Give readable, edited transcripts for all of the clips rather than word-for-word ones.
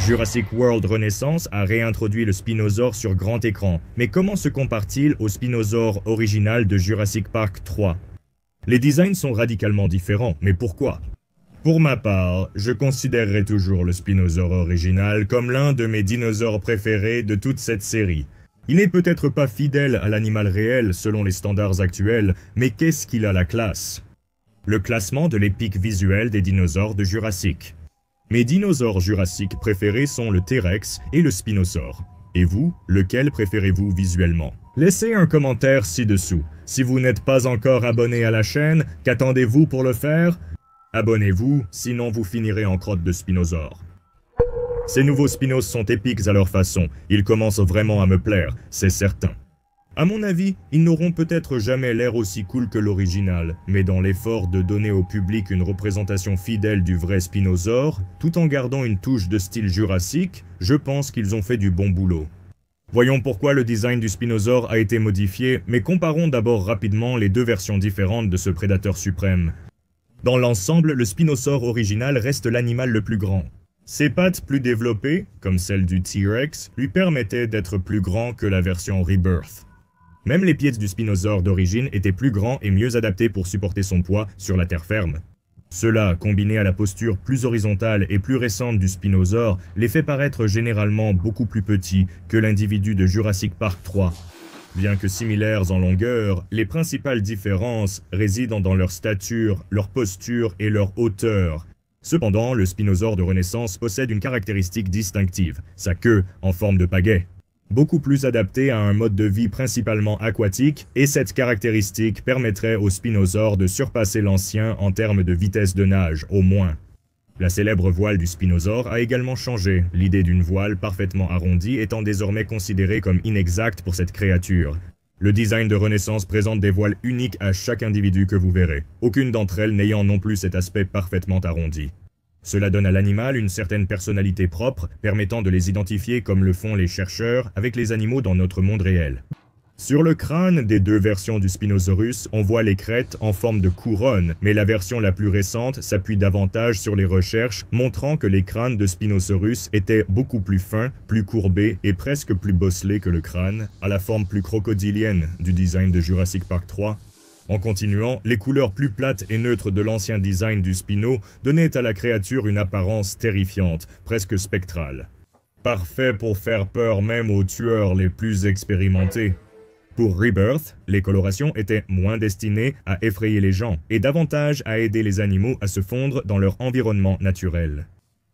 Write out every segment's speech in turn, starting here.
Jurassic World Renaissance a réintroduit le spinosaure sur grand écran, mais comment se compare-t-il au spinosaure original de Jurassic Park 3? Les designs sont radicalement différents, mais pourquoi? Pour ma part, je considérerai toujours le spinosaure original comme l'un de mes dinosaures préférés de toute cette série. Il n'est peut-être pas fidèle à l'animal réel selon les standards actuels, mais qu'est-ce qu'il a la classe? Le classement de l'épique visuelle des dinosaures de Jurassic. Mes dinosaures jurassiques préférés sont le T-Rex et le Spinosaure. Et vous, lequel préférez-vous visuellement? Laissez un commentaire ci-dessous. Si vous n'êtes pas encore abonné à la chaîne, qu'attendez-vous pour le faire? Abonnez-vous, sinon vous finirez en crotte de Spinosaure. Ces nouveaux Spinos sont épiques à leur façon, ils commencent vraiment à me plaire, c'est certain. À mon avis, ils n'auront peut-être jamais l'air aussi cool que l'original, mais dans l'effort de donner au public une représentation fidèle du vrai Spinosaure, tout en gardant une touche de style jurassique, je pense qu'ils ont fait du bon boulot. Voyons pourquoi le design du Spinosaure a été modifié, mais comparons d'abord rapidement les deux versions différentes de ce prédateur suprême. Dans l'ensemble, le Spinosaure original reste l'animal le plus grand. Ses pattes plus développées, comme celles du T-Rex, lui permettaient d'être plus grand que la version Rebirth. Même les pieds du Spinosaure d'origine étaient plus grands et mieux adaptés pour supporter son poids sur la terre ferme. Cela, combiné à la posture plus horizontale et plus récente du Spinosaure, les fait paraître généralement beaucoup plus petits que l'individu de Jurassic Park 3. Bien que similaires en longueur, les principales différences résident dans leur stature, leur posture et leur hauteur. Cependant, le Spinosaure de Renaissance possède une caractéristique distinctive, sa queue en forme de pagaie. Beaucoup plus adapté à un mode de vie principalement aquatique, et cette caractéristique permettrait au Spinosaure de surpasser l'ancien en termes de vitesse de nage, au moins. La célèbre voile du Spinosaure a également changé, l'idée d'une voile parfaitement arrondie étant désormais considérée comme inexacte pour cette créature. Le design de Renaissance présente des voiles uniques à chaque individu que vous verrez, aucune d'entre elles n'ayant non plus cet aspect parfaitement arrondi. Cela donne à l'animal une certaine personnalité propre, permettant de les identifier comme le font les chercheurs avec les animaux dans notre monde réel. Sur le crâne des deux versions du Spinosaurus, on voit les crêtes en forme de couronne, mais la version la plus récente s'appuie davantage sur les recherches, montrant que les crânes de Spinosaurus étaient beaucoup plus fins, plus courbés et presque plus bosselés que le crâne, à la forme plus crocodilienne du design de Jurassic Park 3. En continuant, les couleurs plus plates et neutres de l'ancien design du Spino donnaient à la créature une apparence terrifiante, presque spectrale. Parfait pour faire peur même aux tueurs les plus expérimentés. Pour Rebirth, les colorations étaient moins destinées à effrayer les gens et davantage à aider les animaux à se fondre dans leur environnement naturel.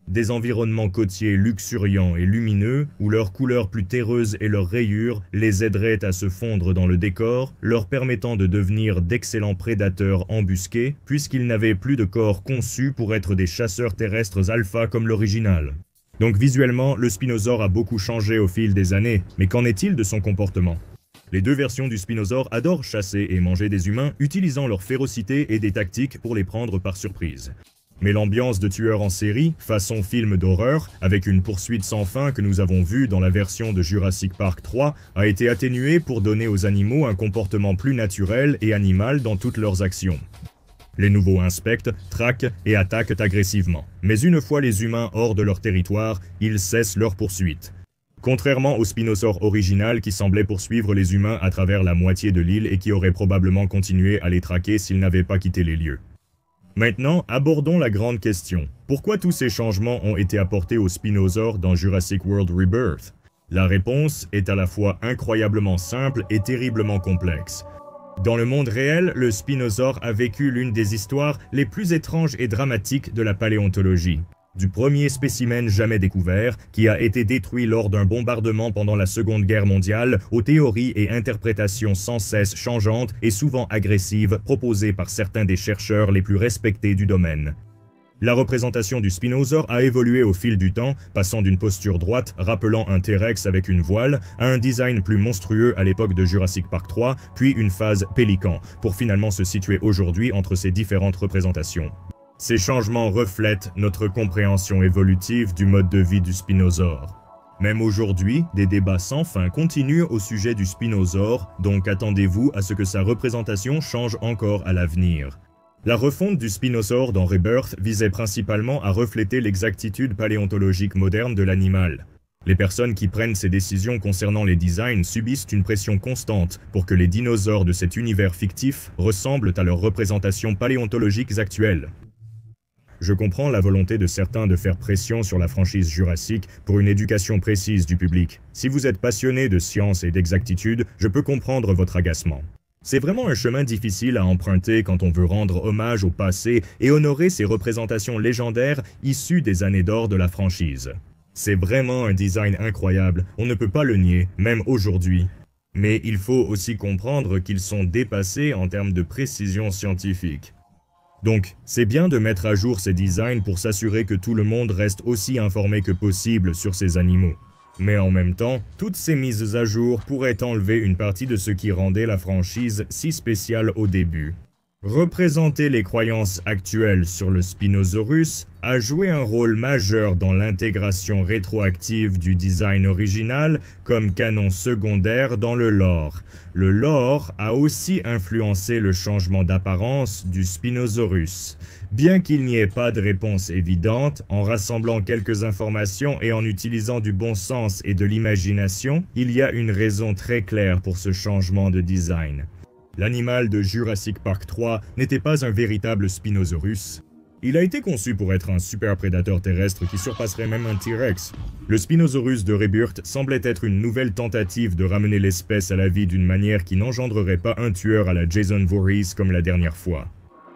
Des environnements côtiers luxuriants et lumineux, où leurs couleurs plus terreuses et leurs rayures les aideraient à se fondre dans le décor, leur permettant de devenir d'excellents prédateurs embusqués, puisqu'ils n'avaient plus de corps conçu pour être des chasseurs terrestres alpha comme l'original. Donc visuellement, le Spinosaure a beaucoup changé au fil des années, mais qu'en est-il de son comportement? Les deux versions du Spinosaure adorent chasser et manger des humains, utilisant leur férocité et des tactiques pour les prendre par surprise. Mais l'ambiance de tueur en série, façon film d'horreur, avec une poursuite sans fin que nous avons vue dans la version de Jurassic Park 3, a été atténuée pour donner aux animaux un comportement plus naturel et animal dans toutes leurs actions. Les nouveaux inspectent, traquent et attaquent agressivement. Mais une fois les humains hors de leur territoire, ils cessent leur poursuite. Contrairement au Spinosaure original qui semblait poursuivre les humains à travers la moitié de l'île et qui aurait probablement continué à les traquer s'ils n'avaient pas quitté les lieux. Maintenant, abordons la grande question. Pourquoi tous ces changements ont été apportés au Spinosaure dans Jurassic World Rebirth? La réponse est à la fois incroyablement simple et terriblement complexe. Dans le monde réel, le Spinosaure a vécu l'une des histoires les plus étranges et dramatiques de la paléontologie. Du premier spécimen jamais découvert, qui a été détruit lors d'un bombardement pendant la Seconde Guerre mondiale, aux théories et interprétations sans cesse changeantes et souvent agressives proposées par certains des chercheurs les plus respectés du domaine. La représentation du Spinosaure a évolué au fil du temps, passant d'une posture droite rappelant un T-Rex avec une voile, à un design plus monstrueux à l'époque de Jurassic Park 3, puis une phase pélican, pour finalement se situer aujourd'hui entre ces différentes représentations. Ces changements reflètent notre compréhension évolutive du mode de vie du Spinosaure. Même aujourd'hui, des débats sans fin continuent au sujet du Spinosaure, donc attendez-vous à ce que sa représentation change encore à l'avenir. La refonte du spinosaure dans Rebirth visait principalement à refléter l'exactitude paléontologique moderne de l'animal. Les personnes qui prennent ces décisions concernant les designs subissent une pression constante pour que les dinosaures de cet univers fictif ressemblent à leurs représentations paléontologiques actuelles. Je comprends la volonté de certains de faire pression sur la franchise Jurassic pour une éducation précise du public. Si vous êtes passionné de science et d'exactitude, je peux comprendre votre agacement. C'est vraiment un chemin difficile à emprunter quand on veut rendre hommage au passé et honorer ces représentations légendaires issues des années d'or de la franchise. C'est vraiment un design incroyable, on ne peut pas le nier, même aujourd'hui. Mais il faut aussi comprendre qu'ils sont dépassés en termes de précision scientifique. Donc, c'est bien de mettre à jour ces designs pour s'assurer que tout le monde reste aussi informé que possible sur ces animaux. Mais en même temps, toutes ces mises à jour pourraient enlever une partie de ce qui rendait la franchise si spéciale au début. Représenter les croyances actuelles sur le Spinosaurus a joué un rôle majeur dans l'intégration rétroactive du design original comme canon secondaire dans le lore. Le lore a aussi influencé le changement d'apparence du Spinosaurus. Bien qu'il n'y ait pas de réponse évidente, en rassemblant quelques informations et en utilisant du bon sens et de l'imagination, il y a une raison très claire pour ce changement de design. L'animal de Jurassic Park 3 n'était pas un véritable Spinosaurus. Il a été conçu pour être un super prédateur terrestre qui surpasserait même un T-Rex. Le Spinosaurus de Rebirth semblait être une nouvelle tentative de ramener l'espèce à la vie d'une manière qui n'engendrerait pas un tueur à la Jason Voorhees comme la dernière fois.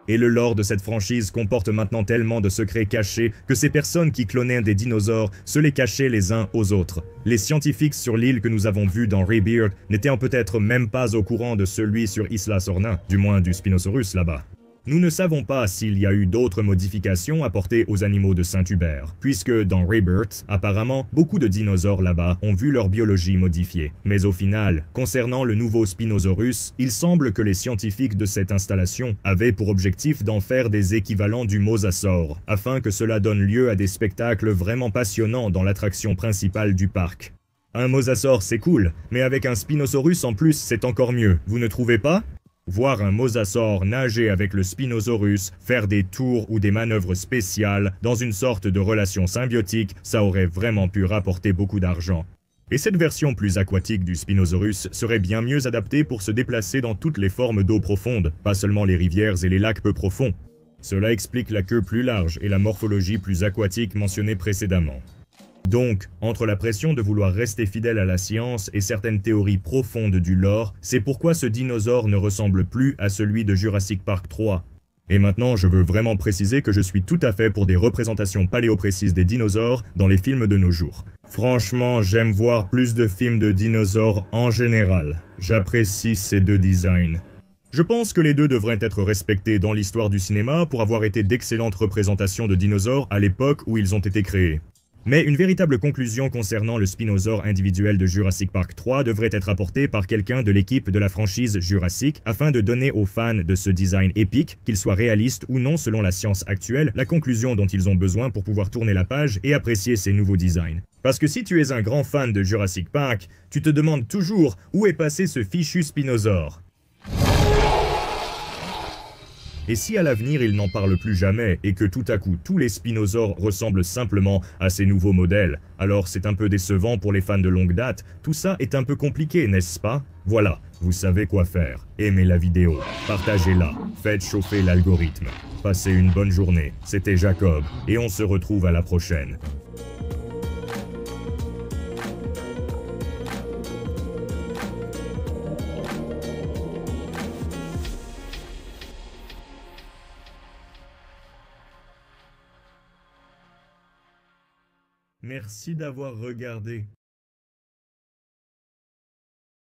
Et le lore de cette franchise comporte maintenant tellement de secrets cachés que ces personnes qui clonaient des dinosaures se les cachaient les uns aux autres. Les scientifiques sur l'île que nous avons vue dans Rebirth n'étaient peut-être même pas au courant de celui sur Isla Sorna, du moins du Spinosaurus là-bas. Nous ne savons pas s'il y a eu d'autres modifications apportées aux animaux de Saint-Hubert, puisque dans Rebirth, apparemment, beaucoup de dinosaures là-bas ont vu leur biologie modifiée. Mais au final, concernant le nouveau Spinosaurus, il semble que les scientifiques de cette installation avaient pour objectif d'en faire des équivalents du mosasaure, afin que cela donne lieu à des spectacles vraiment passionnants dans l'attraction principale du parc. Un mosasaure c'est cool, mais avec un Spinosaurus en plus c'est encore mieux, vous ne trouvez pas ? Voir un mosasaure nager avec le Spinosaurus, faire des tours ou des manœuvres spéciales dans une sorte de relation symbiotique, ça aurait vraiment pu rapporter beaucoup d'argent. Et cette version plus aquatique du Spinosaurus serait bien mieux adaptée pour se déplacer dans toutes les formes d'eau profonde, pas seulement les rivières et les lacs peu profonds. Cela explique la queue plus large et la morphologie plus aquatique mentionnée précédemment. Donc, entre la pression de vouloir rester fidèle à la science et certaines théories profondes du lore, c'est pourquoi ce dinosaure ne ressemble plus à celui de Jurassic Park 3. Et maintenant, je veux vraiment préciser que je suis tout à fait pour des représentations paléoprécises des dinosaures dans les films de nos jours. Franchement, j'aime voir plus de films de dinosaures en général. J'apprécie ces deux designs. Je pense que les deux devraient être respectés dans l'histoire du cinéma pour avoir été d'excellentes représentations de dinosaures à l'époque où ils ont été créés. Mais une véritable conclusion concernant le spinosaure individuel de Jurassic Park 3 devrait être apportée par quelqu'un de l'équipe de la franchise Jurassic afin de donner aux fans de ce design épique, qu'il soit réaliste ou non selon la science actuelle, la conclusion dont ils ont besoin pour pouvoir tourner la page et apprécier ces nouveaux designs. Parce que si tu es un grand fan de Jurassic Park, tu te demandes toujours où est passé ce fichu spinosaure. Et si à l'avenir il n'en parle plus jamais et que tout à coup tous les spinosaures ressemblent simplement à ces nouveaux modèles, alors c'est un peu décevant pour les fans de longue date, tout ça est un peu compliqué, n'est-ce pas? Voilà, vous savez quoi faire. Aimez la vidéo, partagez-la, faites chauffer l'algorithme. Passez une bonne journée, c'était Jacob, et on se retrouve à la prochaine. Merci d'avoir regardé.